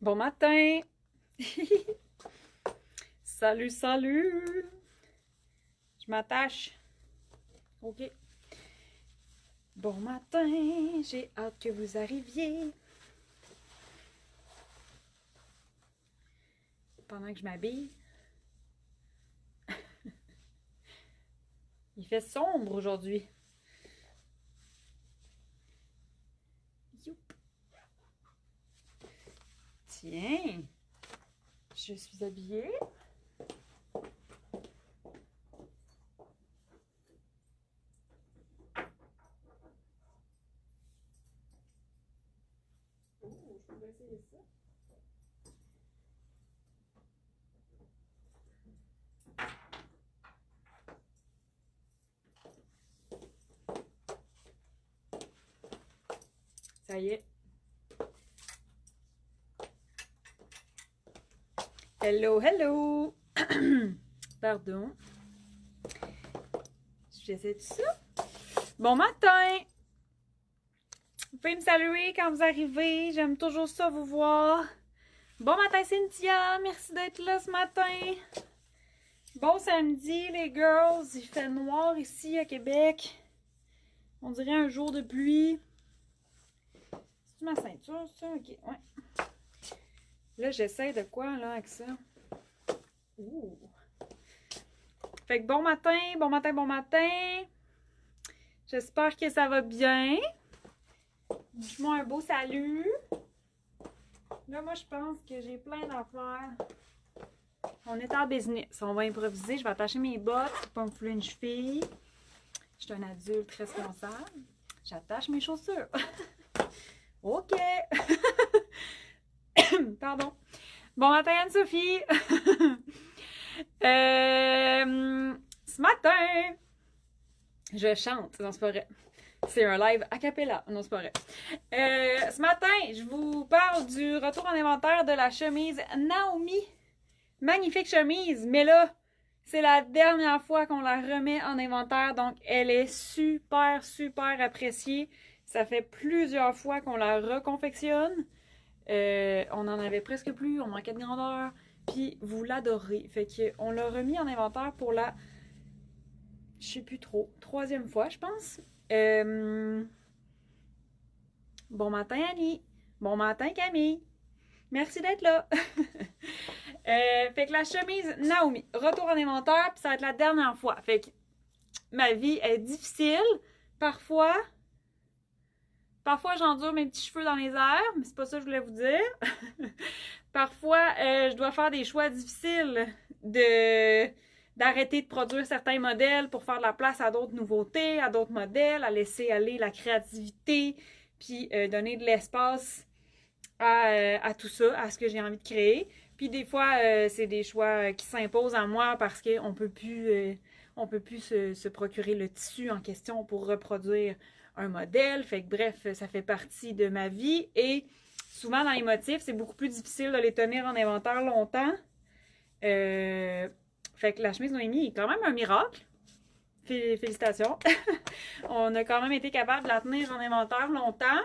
Bon matin! Salut, salut! Je m'attache. OK. Bon matin, j'ai hâte que vous arriviez. Pendant que je m'habille. Il fait sombre aujourd'hui. Youp. Tiens, je suis habillée. Oh, je peux essayer ça. Ça y est. Hello, hello! Pardon. J'essaie de ça. Bon matin! Vous pouvez me saluer quand vous arrivez. J'aime toujours ça vous voir. Bon matin Cynthia, merci d'être là ce matin. Bon samedi les girls, il fait noir ici à Québec. On dirait un jour de pluie. C'est ma ceinture ça? Ok, ouais. Là j'essaie de quoi là avec ça? Ouh. Fait que bon matin, bon matin, bon matin. J'espère que ça va bien. Dis-moi un beau salut. Là, moi, je pense que j'ai plein d'affaires. On est en business. On va improviser. Je vais attacher mes bottes pour pas me fouler une cheville. Je suis un adulte responsable. J'attache mes chaussures. OK. Pardon. Bon matin, Anne-Sophie. Ce matin, je chante. Non, c'est pas vrai. C'est un live a cappella. Non, c'est pas vrai. Ce matin, je vous parle du retour en inventaire de la chemise Naomi. Magnifique chemise, mais là, c'est la dernière fois qu'on la remet en inventaire, donc elle est super, super appréciée. Ça fait plusieurs fois qu'on la reconfectionne. On en avait presque plus, on manquait de grandeur, puis vous l'adorez. Fait qu'on l'a remis en inventaire pour la, je sais plus trop, troisième fois, je pense. Bon matin, Annie. Bon matin, Camille. Merci d'être là. Fait que la chemise Naomi, retour en inventaire, puis ça va être la dernière fois. Fait que ma vie est difficile. Parfois j'endure mes petits cheveux dans les airs, mais c'est pas ça que je voulais vous dire. Parfois, je dois faire des choix difficiles d'arrêter de produire certains modèles pour faire de la place à d'autres nouveautés, à d'autres modèles, à laisser aller la créativité, puis donner de l'espace à tout ça, à ce que j'ai envie de créer. Puis des fois, c'est des choix qui s'imposent à moi parce qu'on peut plus, se procurer le tissu en question pour reproduire un modèle. Fait que bref, ça fait partie de ma vie. Et souvent dans les motifs, c'est beaucoup plus difficile de les tenir en inventaire longtemps. Fait que la chemise Noémie est quand même un miracle. Félicitations. On a quand même été capable de la tenir en inventaire longtemps.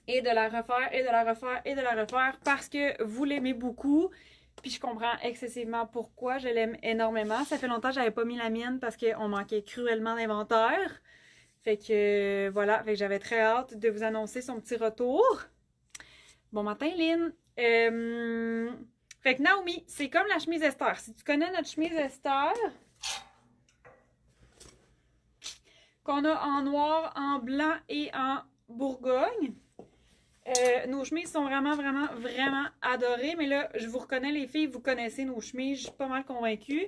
Et de la refaire, et de la refaire, et de la refaire parce que vous l'aimez beaucoup. Puis je comprends excessivement pourquoi je l'aime énormément. Ça fait longtemps que j'avais pas mis la mienne parce qu'on manquait cruellement d'inventaire. Fait que voilà, fait que j'avais très hâte de vous annoncer son petit retour. Bon matin, Lynn. Fait que Naomi, c'est comme la chemise Esther. Si tu connais notre chemise Esther, qu'on a en noir, en blanc et en Bourgogne. Nos chemises sont vraiment, vraiment, vraiment adorées. Mais là, je vous reconnais les filles, vous connaissez nos chemises, je suis pas mal convaincue.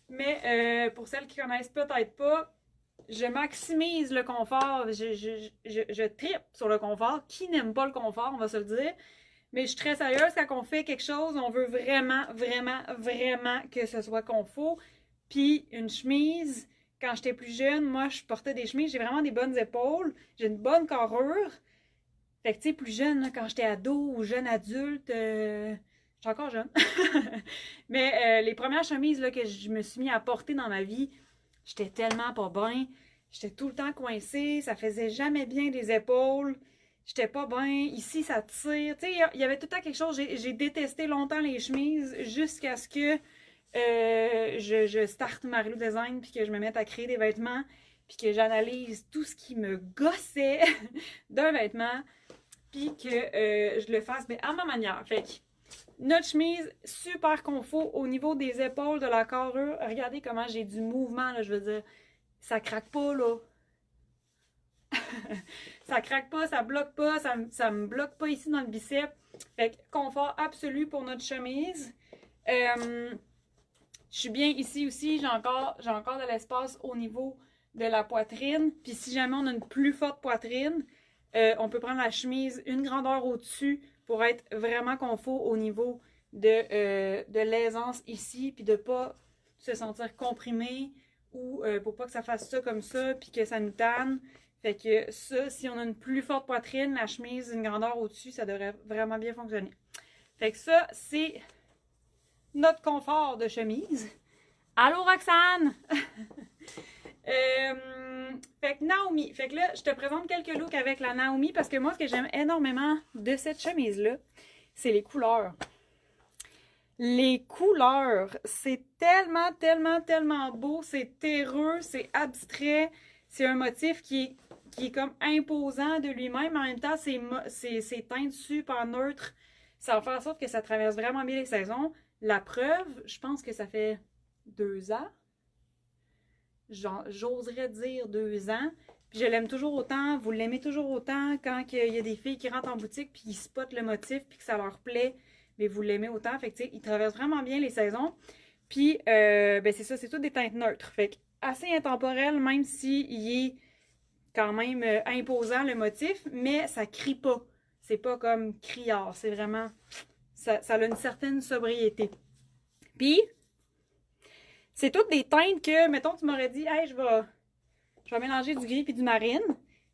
Mais pour celles qui connaissent peut-être pas, je maximise le confort. Je trippe sur le confort. Qui n'aime pas le confort, on va se le dire. Mais je suis très sérieuse, quand on fait quelque chose, on veut vraiment, vraiment, vraiment que ce soit confort. Puis une chemise, quand j'étais plus jeune, moi, je portais des chemises, j'ai vraiment des bonnes épaules, j'ai une bonne carrure. Fait que, tu sais, plus jeune, là, quand j'étais ado ou jeune adulte, je suis encore jeune. Mais les premières chemises là, que je me suis mis à porter dans ma vie, j'étais tellement pas bien. J'étais tout le temps coincée, ça faisait jamais bien des épaules. j'étais pas bien. Ici, ça tire. Tu sais, il y avait tout le temps quelque chose. J'ai détesté longtemps les chemises jusqu'à ce que je starte Marilou Design puis que je me mette à créer des vêtements puis que j'analyse tout ce qui me gossait d'un vêtement puis que je le fasse mais à ma manière. Fait que notre chemise, super confort au niveau des épaules, de la carrure. Regardez comment j'ai du mouvement, là, je veux dire. Ça craque pas, là. Ça craque pas, ça bloque pas, ça me bloque pas ici dans le biceps. Fait que confort absolu pour notre chemise. Je suis bien ici aussi, j'ai encore de l'espace au niveau de la poitrine. Puis si jamais on a une plus forte poitrine, on peut prendre la chemise une grandeur au-dessus pour être vraiment confort au niveau de l'aisance ici, puis de pas se sentir comprimé ou pour pas que ça fasse ça comme ça, puis que ça nous tanne. Fait que ça, si on a une plus forte poitrine, la chemise une grandeur au-dessus, ça devrait vraiment bien fonctionner. Fait que ça, c'est notre confort de chemise. Allô, Roxane! Fait que Naomi, fait que là, je te présente quelques looks avec la Naomi parce que moi, ce que j'aime énormément de cette chemise-là, c'est les couleurs. Les couleurs, c'est tellement, tellement, tellement beau, c'est terreux, c'est abstrait, c'est un motif qui est comme imposant de lui-même, en même temps, c'est teintes super neutres, ça va faire en sorte que ça traverse vraiment bien les saisons. La preuve, je pense que ça fait 2 ans. J'oserais dire 2 ans. Puis je l'aime toujours autant, vous l'aimez toujours autant quand il y a des filles qui rentrent en boutique puis ils spotent le motif puis que ça leur plaît, mais vous l'aimez autant. Fait que tu sais, il traverse vraiment bien les saisons. Puis ben c'est ça, c'est tout des teintes neutres. Fait que assez intemporel, même s'il est quand même imposant le motif, mais ça crie pas. C'est pas comme criard, c'est vraiment. Ça a une certaine sobriété. Puis c'est toutes des teintes que, mettons, tu m'aurais dit, hey, je vais mélanger du gris puis du marine.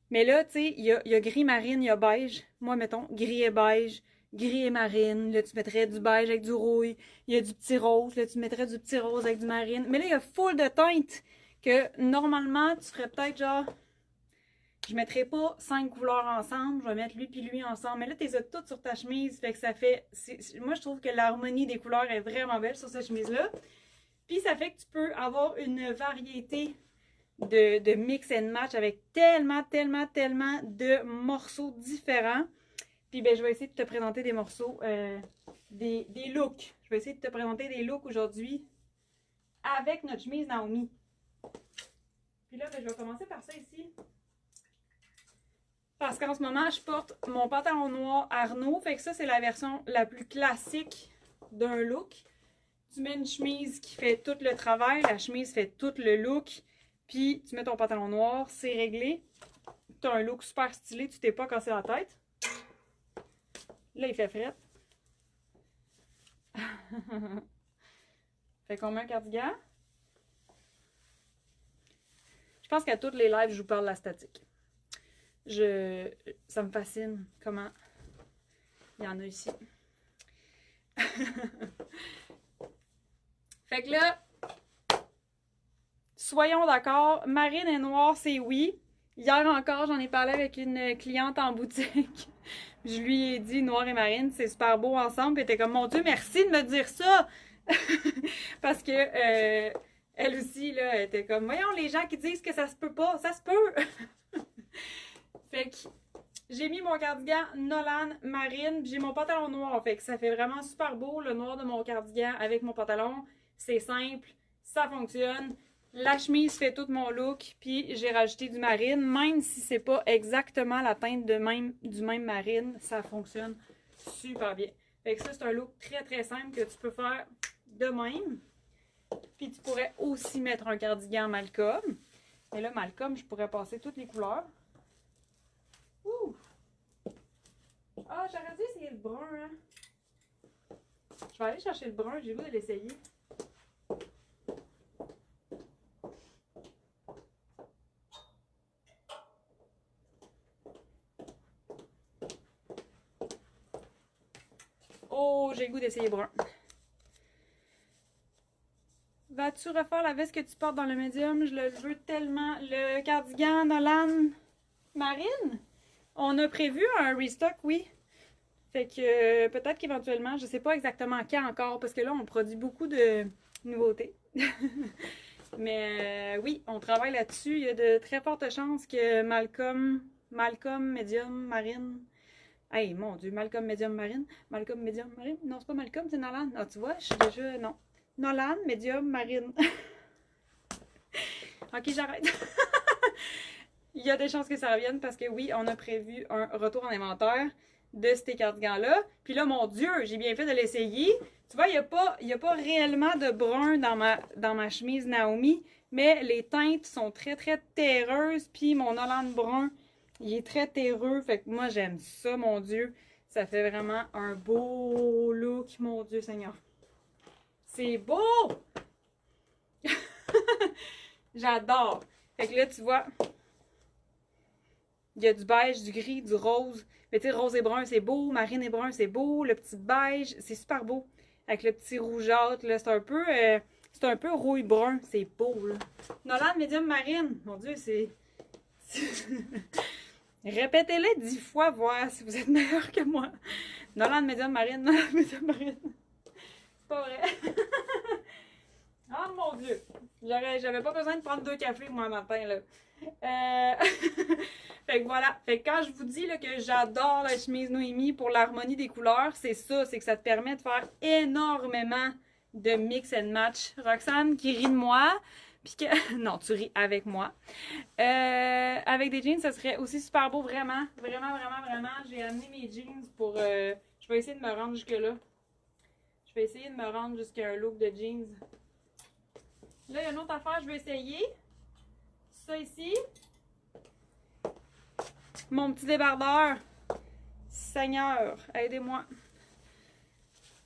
Mais là, tu sais, il y a gris marine, il y a beige. Moi, mettons, gris et beige, gris et marine. Là, tu mettrais du beige avec du rouille. Il y a du petit rose. Là, tu mettrais du petit rose avec du marine. Mais là, il y a full de teintes que, normalement, tu ferais peut-être genre... Je mettrais pas 5 couleurs ensemble. Je vais mettre lui puis lui ensemble. Mais là, tu les as toutes sur ta chemise. Fait que ça fait... Moi, je trouve que l'harmonie des couleurs est vraiment belle sur cette chemise-là. Puis ça fait que tu peux avoir une variété de mix and match avec tellement, tellement, tellement de morceaux différents. Puis ben, je vais essayer de te présenter des morceaux, des looks. Je vais essayer de te présenter des looks aujourd'hui avec notre chemise Naomi. Puis là, ben, je vais commencer par ça ici. Parce qu'en ce moment, je porte mon pantalon noir Arnaud. Fait que ça, c'est la version la plus classique d'un look. Tu mets une chemise qui fait tout le travail, la chemise fait tout le look, puis tu mets ton pantalon noir, c'est réglé. Tu as un look super stylé, tu t'es pas cassé la tête. Là, il fait fret. Fait qu'on met un cardigan. Je pense qu'à toutes les lives, je vous parle de la statique. Ça me fascine comment il y en a ici. Fait que là, soyons d'accord, marine et noir, c'est oui. Hier encore, j'en ai parlé avec une cliente en boutique. Je lui ai dit noir et marine, c'est super beau ensemble. Puis elle était comme, mon Dieu, merci de me dire ça! Parce que elle aussi, là, elle était comme, voyons, les gens qui disent que ça se peut pas, ça se peut! Fait que j'ai mis mon cardigan Nolan marine, puis j'ai mon pantalon noir. Fait que ça fait vraiment super beau, le noir de mon cardigan avec mon pantalon. C'est simple, ça fonctionne. La chemise fait tout mon look, puis j'ai rajouté du marine. Même si c'est pas exactement la teinte du même marine, ça fonctionne super bien. Fait que ça, c'est un look très très simple que tu peux faire de même. Puis tu pourrais aussi mettre un cardigan Malcolm. Et là, Malcolm, je pourrais passer toutes les couleurs. Ouh! Ah, j'aurais dû essayer le brun, hein? Je vais aller chercher le brun, j'ai le goût de l'essayer. Oh, j'ai le goût d'essayer brun. Vas-tu refaire la veste que tu portes dans le médium? Je le veux tellement. Le cardigan Nolan marine? On a prévu un restock, oui. Fait que peut-être qu'éventuellement, je sais pas exactement quand encore, parce que là, on produit beaucoup de nouveautés. Mais oui, on travaille là-dessus. Il y a de très fortes chances que Malcolm, Medium, Marine. Hey, mon Dieu, Malcolm, Medium, Marine. Malcolm, Medium, Marine. Non, c'est pas Malcolm, c'est Nolan. Ah, tu vois, je suis déjà. Non. Nolan, Medium, Marine. Ok, j'arrête. Il y a des chances que ça revienne parce que oui, on a prévu un retour en inventaire de ces cardigans-là. Puis là, mon Dieu, j'ai bien fait de l'essayer. Tu vois, il n'y a pas réellement de brun dans ma chemise Naomi, mais les teintes sont très, très terreuses. Puis mon Hollande brun, il est très terreux. Fait que moi, j'aime ça, mon Dieu. Ça fait vraiment un beau look, mon Dieu Seigneur. C'est beau! J'adore. Fait que là, tu vois, il y a du beige, du gris, du rose. Mais tu sais, rose et brun, c'est beau. Marine et brun, c'est beau. Le petit beige, c'est super beau. Avec le petit rougeâtre, là, c'est un peu rouille-brun. C'est beau, là. Nolan, médium, marine. Mon Dieu, c'est... Répétez-les 10 fois, voir si vous êtes meilleur que moi. Nolan, médium, marine. Nolan, médium, marine. C'est pas vrai. Oh mon Dieu! J'avais pas besoin de prendre 2 cafés, moi, matin, là. Fait que voilà. Fait que quand je vous dis là, que j'adore la chemise Noémie pour l'harmonie des couleurs, c'est ça. C'est que ça te permet de faire énormément de mix and match. Roxane qui rit de moi. Puis que... Non, tu ris avec moi. Avec des jeans, ça serait aussi super beau, vraiment. Vraiment, vraiment, vraiment. J'ai amené mes jeans pour... Je vais essayer de me rendre jusque-là. Je vais essayer de me rendre jusqu'à un look de jeans. Là, il y a une autre affaire, je vais essayer. Ça ici. Mon petit débardeur. Seigneur, aidez-moi.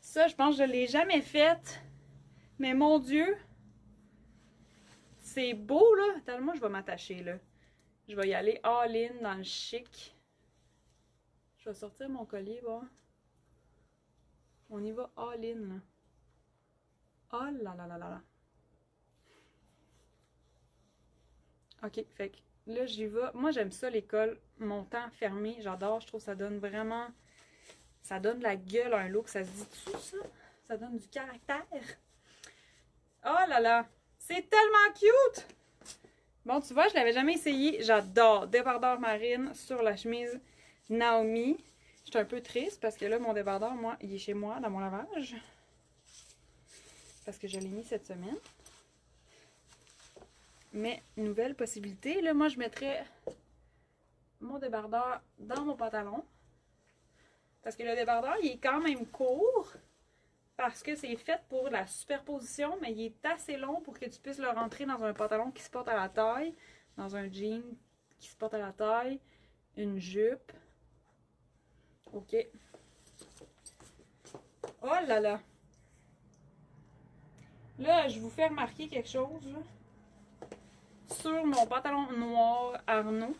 Ça, je pense que je ne l'ai jamais fait. Mais mon Dieu. C'est beau, là. Attends, moi, je vais m'attacher, là. Je vais y aller all-in dans le chic. Je vais sortir mon collier, bon. On y va all-in, là. Oh là là là là là. OK, fait que là, j'y vais. Moi, j'aime ça, l'école montant fermé. J'adore. Je trouve que ça donne vraiment... Ça donne la gueule à un look. Ça se dit-tu, ça? Ça donne du caractère. Oh là là! C'est tellement cute! Bon, tu vois, je l'avais jamais essayé. J'adore. Débardeur marine sur la chemise Naomi. Je suis un peu triste parce que là, mon débardeur, moi, il est chez moi dans mon lavage. Parce que je l'ai mis cette semaine. Mais, nouvelle possibilité. Là, moi, je mettrais mon débardeur dans mon pantalon. Parce que le débardeur, il est quand même court. Parce que c'est fait pour la superposition, mais il est assez long pour que tu puisses le rentrer dans un pantalon qui se porte à la taille. Dans un jean qui se porte à la taille. Une jupe. OK. Oh là là! Là, je vous fais remarquer quelque chose. Là. Sur mon pantalon noir Arnaud,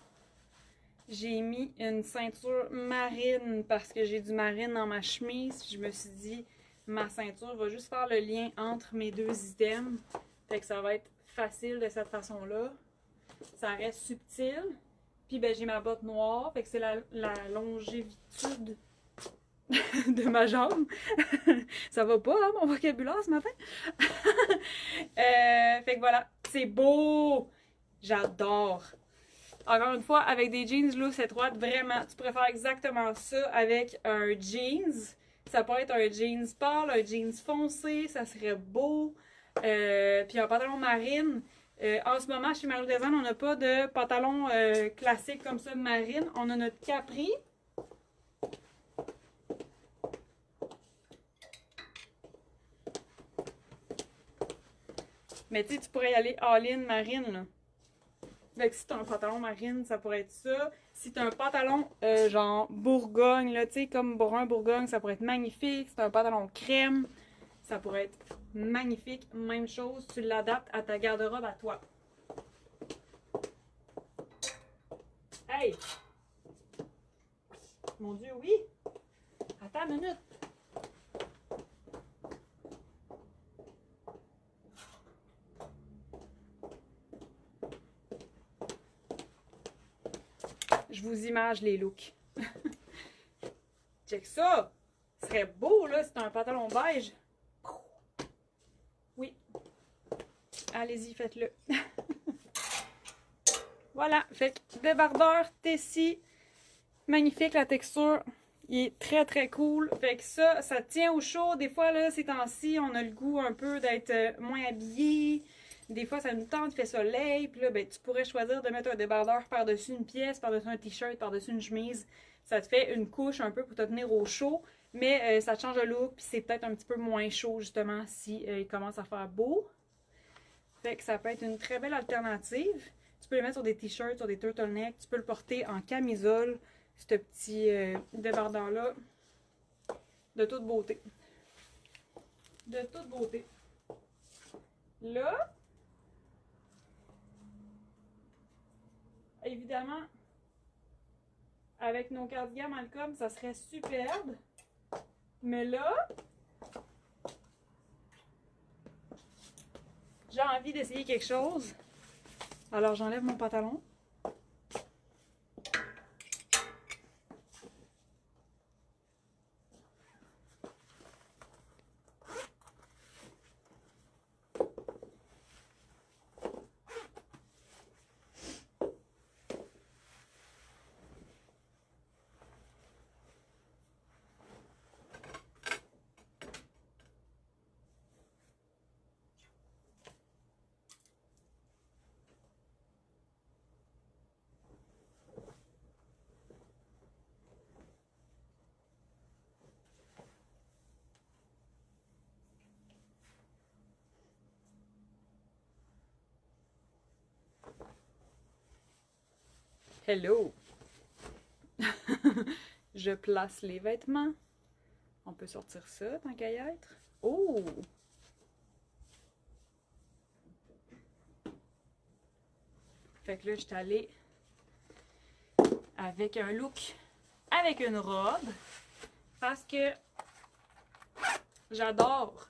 j'ai mis une ceinture marine parce que j'ai du marine dans ma chemise. Je me suis dit, ma ceinture va juste faire le lien entre mes deux items. Fait que ça va être facile de cette façon-là. Ça reste subtil. Puis ben, j'ai ma botte noire. Fait que c'est la longévitude de ma jambe. Ça va pas, hein, mon vocabulaire ce matin? Fait que voilà, c'est beau! J'adore! Encore une fois, avec des jeans loose étroites, vraiment, tu préfères exactement ça avec un jeans. Ça peut être un jeans pâle, un jeans foncé, ça serait beau. Puis un pantalon marine. En ce moment, chez Marie Design, on n'a pas de pantalon classique comme ça marine. On a notre Capri. Mais tu sais, tu pourrais y aller all-in marine, là. Fait que si t'as un pantalon marine, ça pourrait être ça. Si t'as un pantalon genre Bourgogne, là, tu sais, comme brun Bourgogne, ça pourrait être magnifique. Si t'as un pantalon crème, ça pourrait être magnifique. Même chose, tu l'adaptes à ta garde-robe à toi. Hey! Mon Dieu, oui! Attends une minute. Je vous image les looks. Check ça! Ce serait beau, là, c'est un pantalon beige. Oui. Allez-y, faites-le. Voilà, fait que débardeur, Tessie. Magnifique, la texture. Il est très, très cool. Fait que ça tient au chaud. Des fois, là, ces temps-ci, on a le goût un peu d'être moins habillé. Des fois, ça nous tente, il fait soleil. Puis là, ben, tu pourrais choisir de mettre un débardeur par-dessus une pièce, par-dessus un t-shirt, par-dessus une chemise. Ça te fait une couche un peu pour te tenir au chaud. Mais ça te change le look. Puis c'est peut-être un petit peu moins chaud, justement, si il commence à faire beau. Fait que ça peut être une très belle alternative. Tu peux le mettre sur des t-shirts, sur des turtlenecks. Tu peux le porter en camisole. Ce petit débardeur-là, de toute beauté. De toute beauté. Là, évidemment, avec nos cardigans Malcolm, ça serait superbe. Mais là, j'ai envie d'essayer quelque chose. Alors, j'enlève mon pantalon. Hello! Je place les vêtements. On peut sortir ça tant qu'à y être. Oh! Fait que là, je suis allée avec un look, avec une robe, parce que j'adore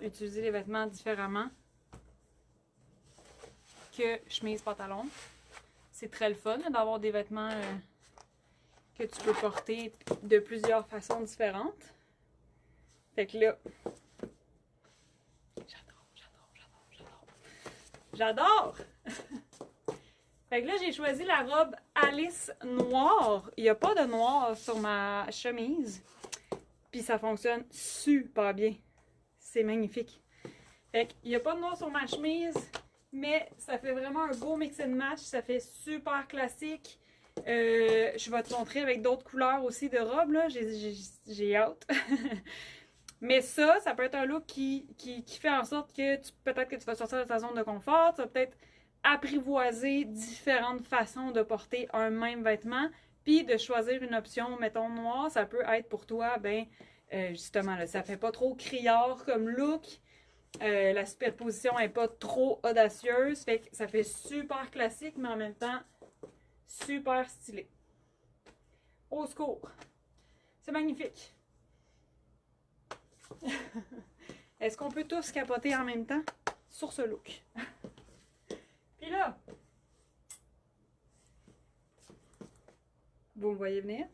utiliser les vêtements différemment que chemise, pantalon. C'est très le fun d'avoir des vêtements que tu peux porter de plusieurs façons différentes. Fait que là, j'adore! Fait que là, j'ai choisi la robe Alice noire. Il n'y a pas de noir sur ma chemise. Puis ça fonctionne super bien. C'est magnifique. Fait qu'il n'y a pas de noir sur ma chemise, mais ça fait vraiment un beau mix and match. Ça fait super classique. Je vais te montrer avec d'autres couleurs aussi de robe, là. J'ai hâte. Mais ça peut être un look qui fait en sorte que peut-être que tu vas sortir de ta zone de confort. Tu vas peut-être apprivoiser différentes façons de porter un même vêtement. Puis de choisir une option, mettons, noire, ça peut être pour toi, ben, justement, là, ça fait pas trop criard comme look. La superposition n'est pas trop audacieuse. Fait que ça fait super classique, mais en même temps, super stylé. Au secours! C'est magnifique! Est-ce qu'on peut tous capoter en même temps sur ce look? Puis là, vous me voyez venir?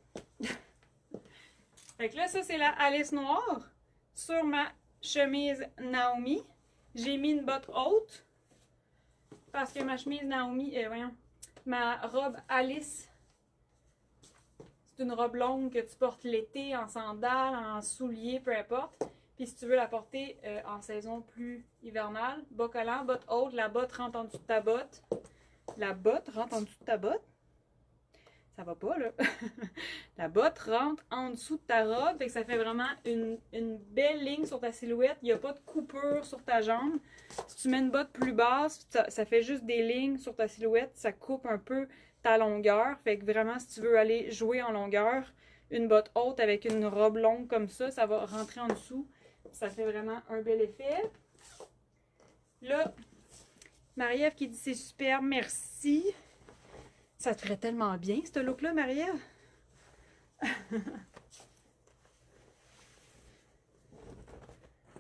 Fait que là, ça, c'est la Alice noire sur ma chemise Naomi. J'ai mis une botte haute parce que ma chemise Naomi, ma robe Alice, c'est une robe longue que tu portes l'été en sandales, en souliers, peu importe. Puis si tu veux la porter en saison plus hivernale, bas collant, botte haute, la botte rentre en dessous de ta botte. La botte rentre en dessous de ta botte. Ça va pas, là. La botte rentre en dessous de ta robe. Fait que ça fait vraiment une belle ligne sur ta silhouette. Il n'y a pas de coupure sur ta jambe. Si tu mets une botte plus basse, ça fait juste des lignes sur ta silhouette. Ça coupe un peu ta longueur. Fait que vraiment, si tu veux aller jouer en longueur, une botte haute avec une robe longue comme ça va rentrer en dessous. Ça fait vraiment un bel effet. Là, Marie-Ève qui dit c'est super, merci. Ça te ferait tellement bien, ce look-là, Marie-Ève.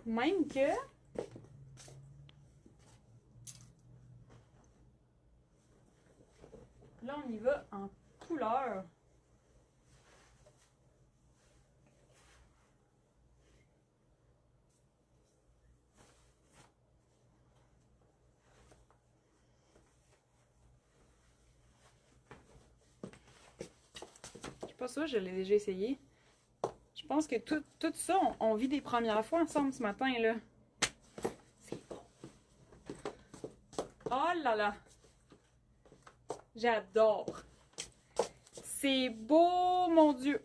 Même que... Là, on y va couleurs. Je suis pas sûre, je l'ai déjà essayé. Je pense que tout ça, on vit des premières fois ensemble ce matin, là. C'est bon. Oh là là! J'adore! C'est beau, mon Dieu!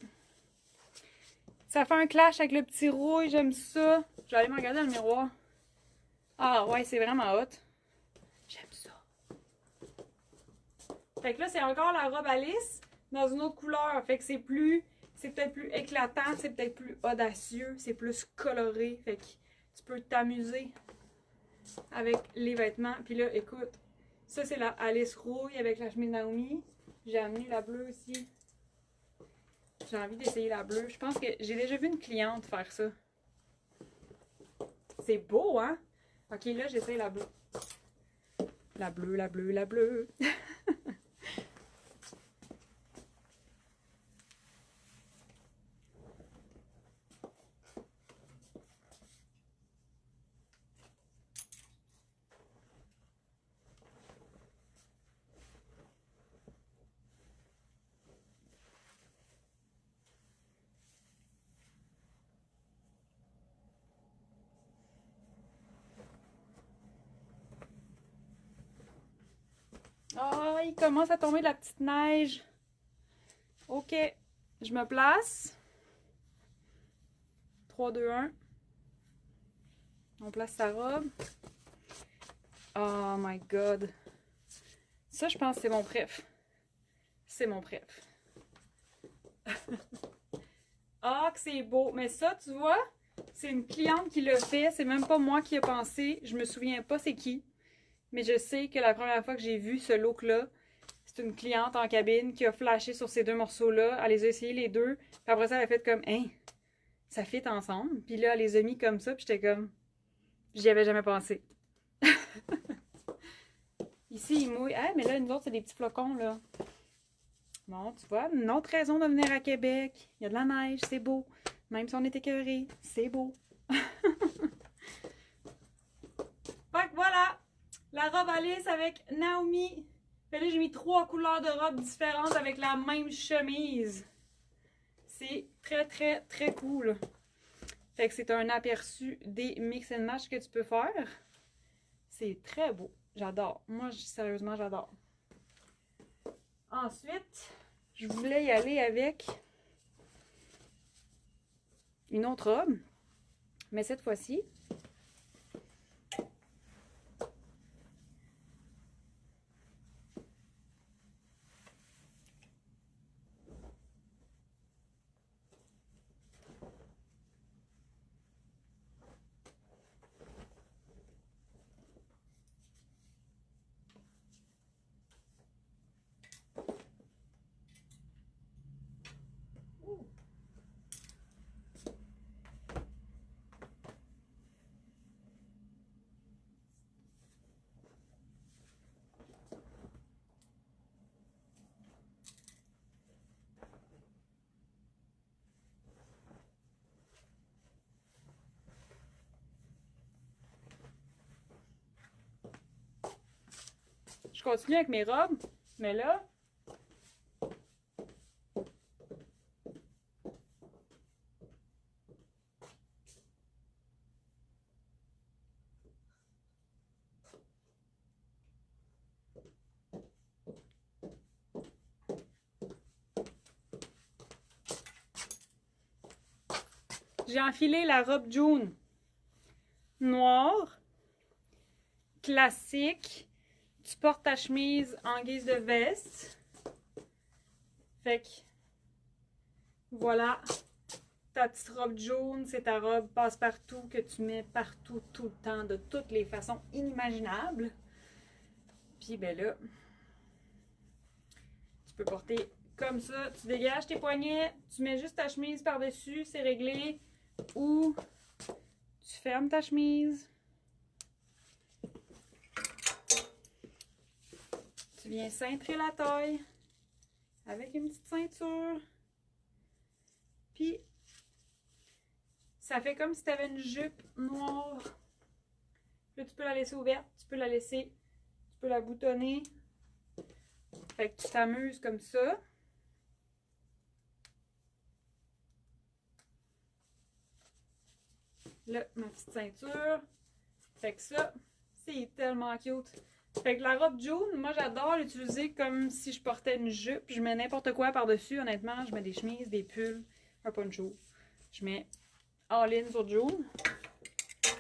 Ça fait un clash avec le petit rouille, j'aime ça. Je vais aller me regarder dans le miroir. Ah ouais, c'est vraiment hot. J'aime ça. Fait que là, c'est encore la robe Alice dans une autre couleur. Fait que c'est peut-être plus éclatant, c'est peut-être plus audacieux, c'est plus coloré. Fait que tu peux t'amuser avec les vêtements. Puis là, écoute, ça c'est la Alice rouille avec la chemise Naomi. J'ai amené la bleue aussi. J'ai envie d'essayer la bleue. Je pense que j'ai déjà vu une cliente faire ça. C'est beau, hein? Ok, là, j'essaye la bleue. La bleue, la bleue, la bleue. Oh, il commence à tomber de la petite neige. Ok, je me place. 3, 2, 1. On place sa robe. Oh my god. Ça, je pense que c'est mon préf. C'est mon préf. Ah, que c'est beau. Mais ça, tu vois, c'est une cliente qui l'a fait. C'est même pas moi qui ai pensé. Je me souviens pas c'est qui. Mais je sais que la première fois que j'ai vu ce look-là, c'est une cliente en cabine qui a flashé sur ces deux morceaux-là. Elle les a essayés les deux. Puis après ça, elle a fait comme, hein, ça fit ensemble. Puis là, elle les a mis comme ça. Puis j'étais comme, j'y avais jamais pensé. Ici, il mouille. Ah, mais là, nous autres, c'est des petits flocons, là. Bon, tu vois, une autre raison de venir à Québec. Il y a de la neige, c'est beau. Même si on est écœuré, c'est beau. Fait que voilà, la robe Alice avec Naomi. Fait là, j'ai mis 3 couleurs de robes différentes avec la même chemise. C'est très, très, très cool. Fait que c'est un aperçu des mix and match que tu peux faire. C'est très beau. J'adore. Moi, sérieusement, j'adore. Ensuite, je voulais y aller avec une autre robe. Mais cette fois-ci, je continue avec mes robes. Mais là, j'ai enfilé la robe jaune noire, classique. Tu portes ta chemise en guise de veste. Fait que, voilà, ta petite robe jaune, c'est ta robe passe-partout que tu mets partout, tout le temps, de toutes les façons inimaginables. Puis, ben là, tu peux porter comme ça. Tu dégages tes poignets, tu mets juste ta chemise par-dessus, c'est réglé. Ou tu fermes ta chemise. Tu viens cintrer la taille avec une petite ceinture. Puis, ça fait comme si tu avais une jupe noire. Là, tu peux la laisser ouverte, tu peux la boutonner. Fait que tu t'amuses comme ça. Là, ma petite ceinture. Fait que ça, c'est tellement cute. Fait que la robe June, moi j'adore l'utiliser comme si je portais une jupe. Je mets n'importe quoi par-dessus, honnêtement. Je mets des chemises, des pulls, un poncho. Je mets all-in sur June.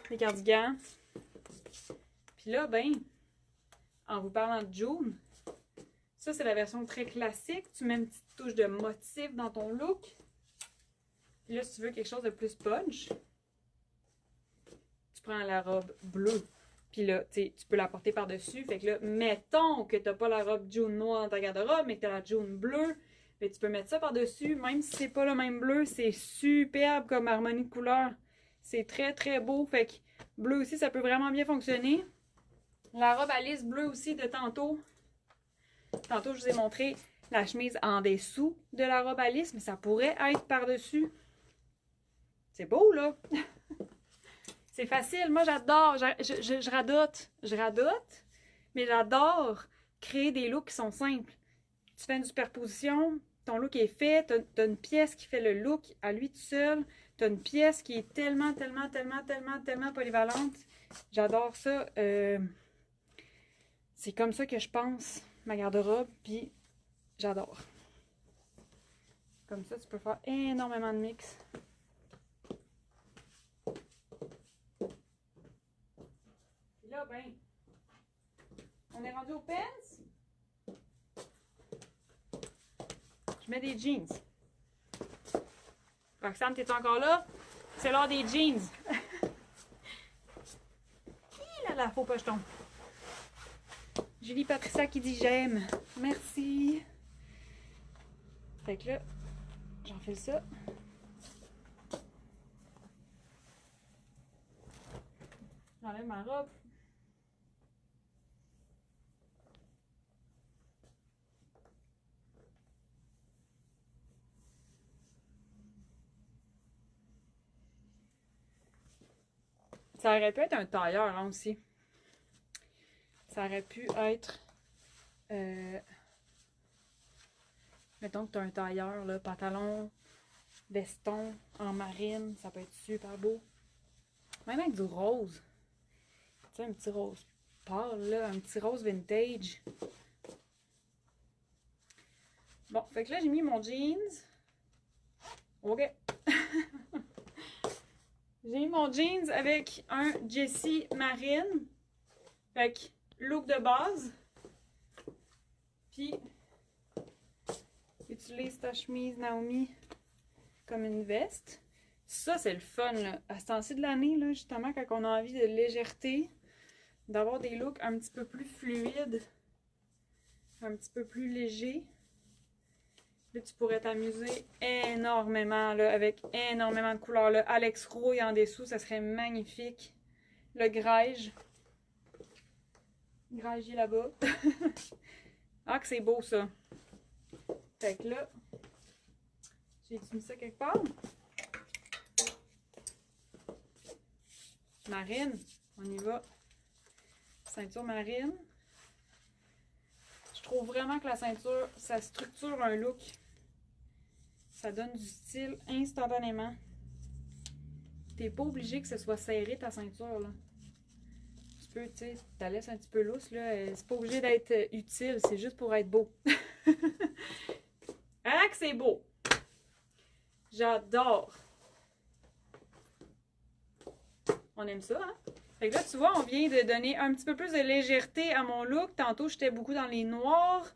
Des cardigans. Puis là, ben, en vous parlant de June, ça c'est la version très classique. Tu mets une petite touche de motif dans ton look. Puis là, si tu veux quelque chose de plus punch, tu prends la robe bleue. Puis là, tu peux la porter par-dessus. Fait que là, mettons que t'as pas la robe June noire dans ta garde-robe, mais que t'as la June bleue. Fait que tu peux mettre ça par-dessus. Même si c'est pas le même bleu, c'est superbe comme harmonie de couleurs. C'est très, très beau. Fait que bleu aussi, ça peut vraiment bien fonctionner. La robe Alice bleue aussi de tantôt. Tantôt, je vous ai montré la chemise en dessous de la robe Alice, mais ça pourrait être par-dessus. C'est beau, là! C'est facile. Moi, j'adore. Je radote. Je radote, mais j'adore créer des looks qui sont simples. Tu fais une superposition, ton look est fait, t'as une pièce qui fait le look à lui tout seul, t'as une pièce qui est tellement polyvalente. J'adore ça. C'est comme ça que je pense ma garde-robe, puis j'adore. Comme ça, tu peux faire énormément de mix. Là, ben, on est rendu aux pants. Je mets des jeans. Roxane, t'es encore là? C'est l'heure des jeans. Hi là, faut pas que je tombe. Julie Patricia qui dit j'aime. Merci. Fait que là, j'enfile ça. J'enlève ma robe. Ça aurait pu être un tailleur, là aussi. Ça aurait pu être... mettons que tu as un tailleur, là, pantalon, veston, en marine. Ça peut être super beau. Même avec du rose. Tu sais, un petit rose pâle, là. Un petit rose vintage. Bon, fait que là, j'ai mis mon jeans. OK. J'ai mis mon jeans avec un Jessie marine. Fait que look de base. Puis, utilise ta chemise Naomi comme une veste. Ça, c'est le fun, là. À ce temps-ci de l'année, là, justement, quand on a envie de légèreté, d'avoir des looks un petit peu plus fluides, un petit peu plus légers. Là, tu pourrais t'amuser énormément, là, avec énormément de couleurs. Là. Alex Rouille en dessous, ça serait magnifique. Le grège. Grège là-bas. Ah, que c'est beau, ça. Fait que là, j'ai mis ça quelque part. Marine, on y va. Ceinture marine. Je trouve vraiment que la ceinture, ça structure un look. Ça donne du style instantanément. T'es pas obligé que ce soit serré ta ceinture, là. Tu peux, tu sais, tu la laisses un petit peu lousse, là. C'est pas obligé d'être utile, c'est juste pour être beau. Ah, que c'est beau! J'adore! On aime ça, hein? Fait que là, tu vois, on vient de donner un petit peu plus de légèreté à mon look. Tantôt, j'étais beaucoup dans les noirs.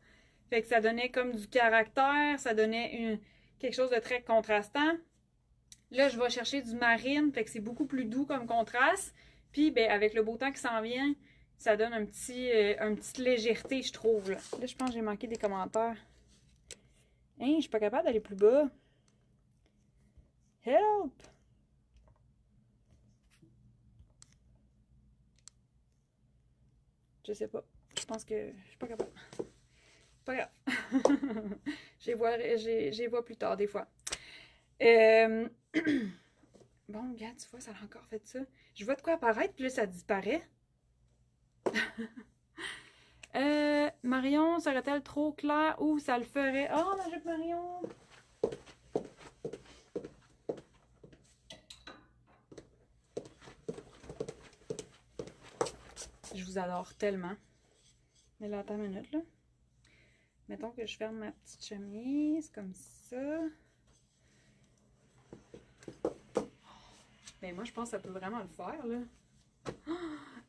Fait que ça donnait comme du caractère. Ça donnait quelque chose de très contrastant. Là, je vais chercher du marine. Fait que c'est beaucoup plus doux comme contraste. Puis, ben, avec le beau temps qui s'en vient, ça donne une petite légèreté, je trouve. Là, je pense que j'ai manqué des commentaires. Hein, je suis pas capable d'aller plus bas. Help! Je sais pas. Je pense que je suis pas capable. Pas grave. Je les vois plus tard, des fois. Bon, regarde, tu vois, ça a encore fait ça. Je vois de quoi apparaître, puis là, ça disparaît. Marion, serait-elle trop claire ou ça le ferait? Oh, ma jupe Marion! Je vous adore tellement. Mais là, attends une minute, là. Mettons que je ferme ma petite chemise, comme ça. Mais moi, je pense que ça peut vraiment le faire, là.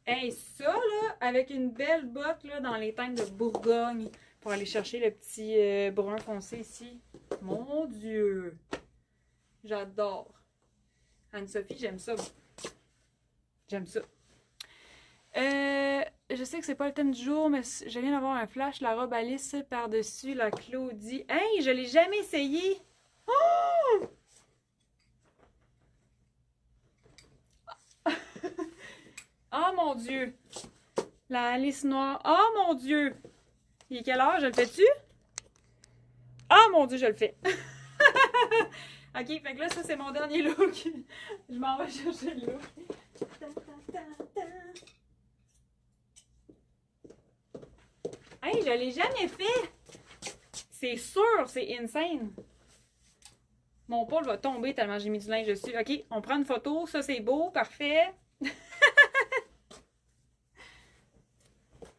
Hey, ça, là, avec une belle botte, là, dans les teintes de Bourgogne, pour aller chercher le petit brun foncé ici. Mon Dieu! J'adore. Anne-Sophie, j'aime ça. J'aime ça. Je sais que c'est pas le thème du jour, mais je viens d'avoir un flash. La robe Alice par-dessus la Claudie. Hey, je l'ai jamais essayé! Oh! Oh mon Dieu! La Alice noire. Oh mon Dieu! Il est quelle heure? Je le fais-tu? Oh mon Dieu, je le fais! Ok, fait que là, ça, c'est mon dernier look. Je m'en vais chercher le look. Hey, je l'ai jamais fait! C'est sûr, c'est insane! Mon pôle va tomber tellement j'ai mis du linge dessus. Ok, on prend une photo, ça c'est beau, parfait.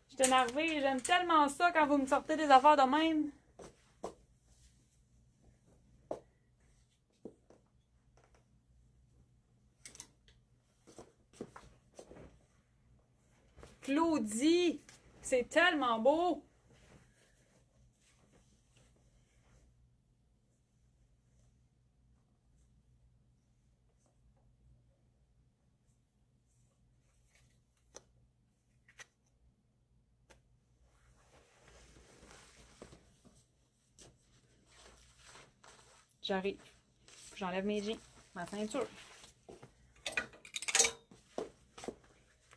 Je suis énervée, j'aime tellement ça quand vous me sortez des affaires de même. Claudie, c'est tellement beau. J'arrive. J'enlève mes jeans, ma ceinture.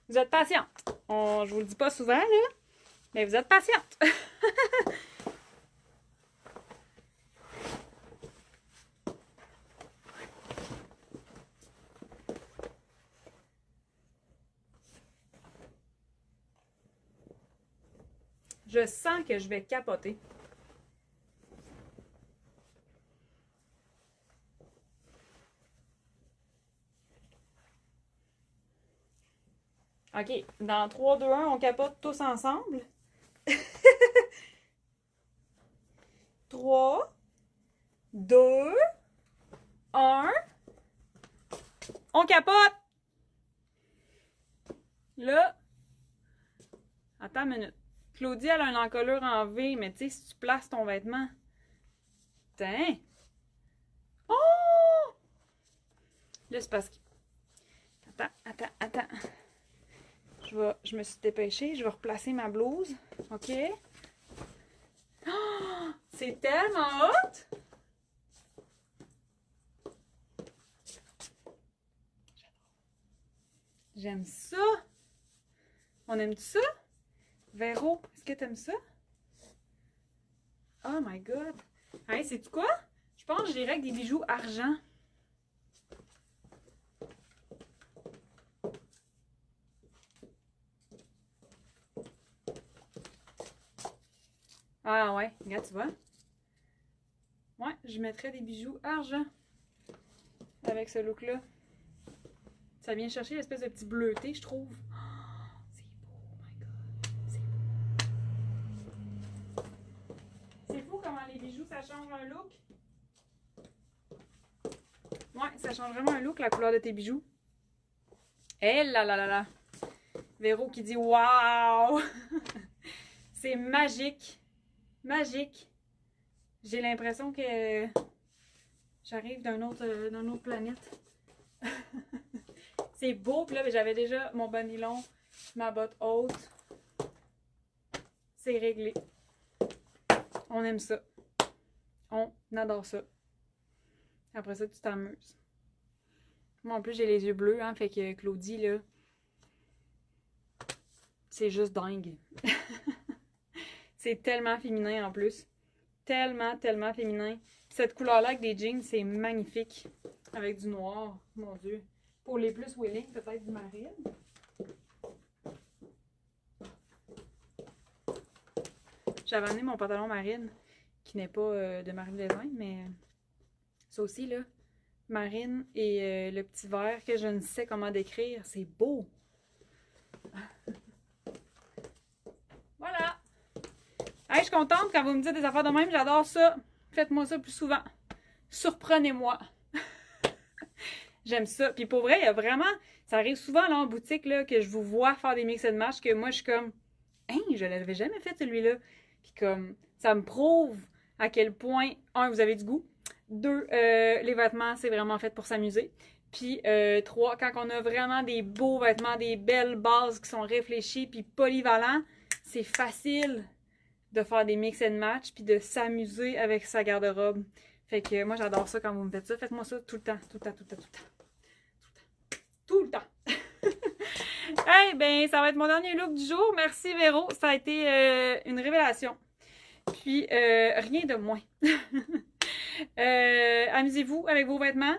Vous êtes patiente. Je vous le dis pas souvent, là, mais vous êtes patiente. Je sens que je vais capoter. OK, dans 3, 2, 1, on capote tous ensemble. 3, 2, 1. On capote! Là, attends une minute. Claudie, elle a une encolure en V, mais tu sais, si tu places ton vêtement. Tiens! Oh! Là, c'est parce que. Attends. Je me suis dépêchée, je vais replacer ma blouse. OK? Oh! C'est tellement hot! J'aime ça! On aime ça? Véro, est-ce que t'aimes ça? Oh my god! Hey, sais-tu quoi? Je pense que j'irai avec des bijoux argent. Ah ouais, regarde, tu vois? Ouais, je mettrais des bijoux argent avec ce look-là. Ça vient chercher l'espèce de petit bleuté, je trouve. Oh, c'est beau, oh my god. C'est beau. C'est fou comment les bijoux, ça change un look. Ouais, ça change vraiment un look, la couleur de tes bijoux. Eh là là là là. Véro qui dit waouh! C'est magique. Magique. J'ai l'impression que j'arrive d'une autre planète. C'est beau, puis là, j'avais déjà mon bas nylon, ma botte haute. C'est réglé. On aime ça. On adore ça. Après ça, tu t'amuses. Moi, en plus, j'ai les yeux bleus, hein, fait que Claudie, là, c'est juste dingue. C'est tellement féminin, en plus. tellement, tellement féminin. Puis cette couleur-là avec des jeans, c'est magnifique. Avec du noir, mon Dieu. Pour les plus willing, peut-être du marine. J'avais amené mon pantalon marine, qui n'est pas de Marine Design, mais ça aussi, là, marine et le petit vert que je ne sais comment décrire, c'est beau! Voilà! Hey, je suis contente quand vous me dites des affaires de même, j'adore ça! Faites-moi ça plus souvent! Surprenez-moi! J'aime ça. Puis pour vrai, il y a vraiment... Ça arrive souvent là en boutique là, que je vous vois faire des mix and match, que moi je suis comme « Hein, je l'avais jamais fait celui-là! » Puis comme, ça me prouve à quel point, un, vous avez du goût. Deux, les vêtements, c'est vraiment fait pour s'amuser. Puis trois, quand on a vraiment des beaux vêtements, des belles bases qui sont réfléchies puis polyvalents, c'est facile de faire des mix and match puis de s'amuser avec sa garde-robe. Fait que moi, j'adore ça quand vous me faites ça. Faites-moi ça tout le temps, tout le temps, tout le temps, tout le temps. Tout le temps. Hey, ben, ça va être mon dernier look du jour. Merci, Véro. Ça a été une révélation. Puis, rien de moins. Amusez-vous avec vos vêtements.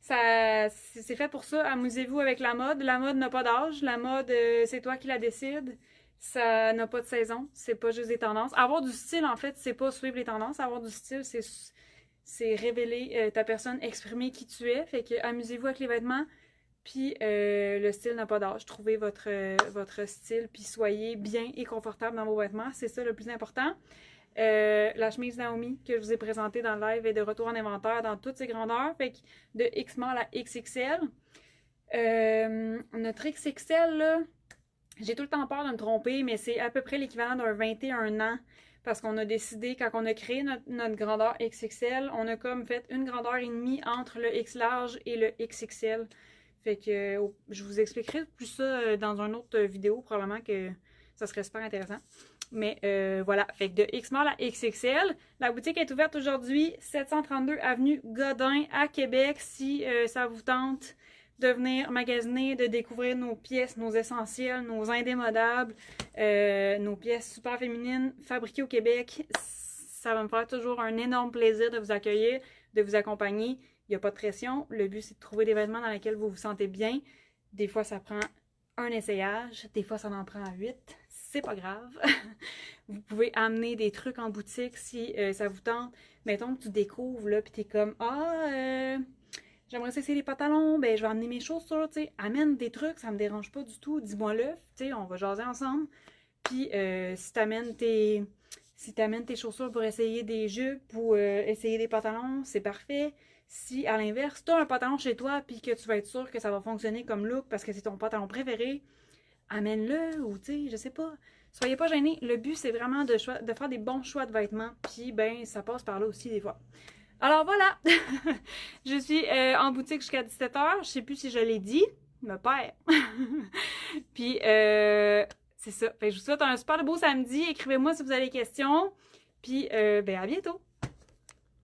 C'est fait pour ça. Amusez-vous avec la mode. La mode n'a pas d'âge. La mode, c'est toi qui la décides. Ça n'a pas de saison. C'est pas juste des tendances. Avoir du style, en fait, c'est pas suivre les tendances. Avoir du style, c'est révéler ta personne, exprimer qui tu es. Fait que amusez-vous avec les vêtements. Puis le style n'a pas d'âge. Trouvez votre style, puis soyez bien et confortable dans vos vêtements. C'est ça le plus important. La chemise Naomi que je vous ai présentée dans le live est de retour en inventaire dans toutes ses grandeurs. Fait que de X-Mall à XXL. Notre XXL, là, j'ai tout le temps peur de me tromper, mais c'est à peu près l'équivalent d'un 21 ans. Parce qu'on a décidé, quand on a créé notre grandeur XXL, on a comme fait une grandeur et demie entre le X large et le XXL. Fait que je vous expliquerai plus ça dans une autre vidéo, probablement que ça serait super intéressant. Mais voilà, fait que de X-Mall à XXL, la boutique est ouverte aujourd'hui, 732 avenue Godin à Québec, si ça vous tente de venir magasiner, de découvrir nos pièces, nos essentiels, nos indémodables, nos pièces super féminines fabriquées au Québec. Ça va me faire toujours un énorme plaisir de vous accueillir, de vous accompagner. Il n'y a pas de pression. Le but, c'est de trouver des vêtements dans lesquels vous vous sentez bien. Des fois, ça prend un essayage. Des fois, ça en prend 8. C'est pas grave. Vous pouvez amener des trucs en boutique si ça vous tente. Mettons que tu découvres, là, puis t'es comme « Ah, j'aimerais essayer les pantalons. Ben, je vais amener mes chaussures. » Tu sais, amène des trucs, ça me dérange pas du tout. Dis-moi-le. Tu sais, on va jaser ensemble. Puis, si t'amènes tes chaussures pour essayer des jupes ou essayer des pantalons, c'est parfait. Si, à l'inverse, tu as un pantalon chez toi puis que tu vas être sûr que ça va fonctionner comme look parce que c'est ton pantalon préféré, amène-le ou, tu sais, je sais pas. Soyez pas gênés. Le but, c'est vraiment de faire des bons choix de vêtements. Puis, ben, ça passe par là aussi des fois. Alors, voilà! Je suis en boutique jusqu'à 17h. Je sais plus si je l'ai dit. Me perds. Puis, c'est ça. Fait que je vous souhaite un super beau samedi. Écrivez-moi si vous avez des questions. Puis, ben, à bientôt!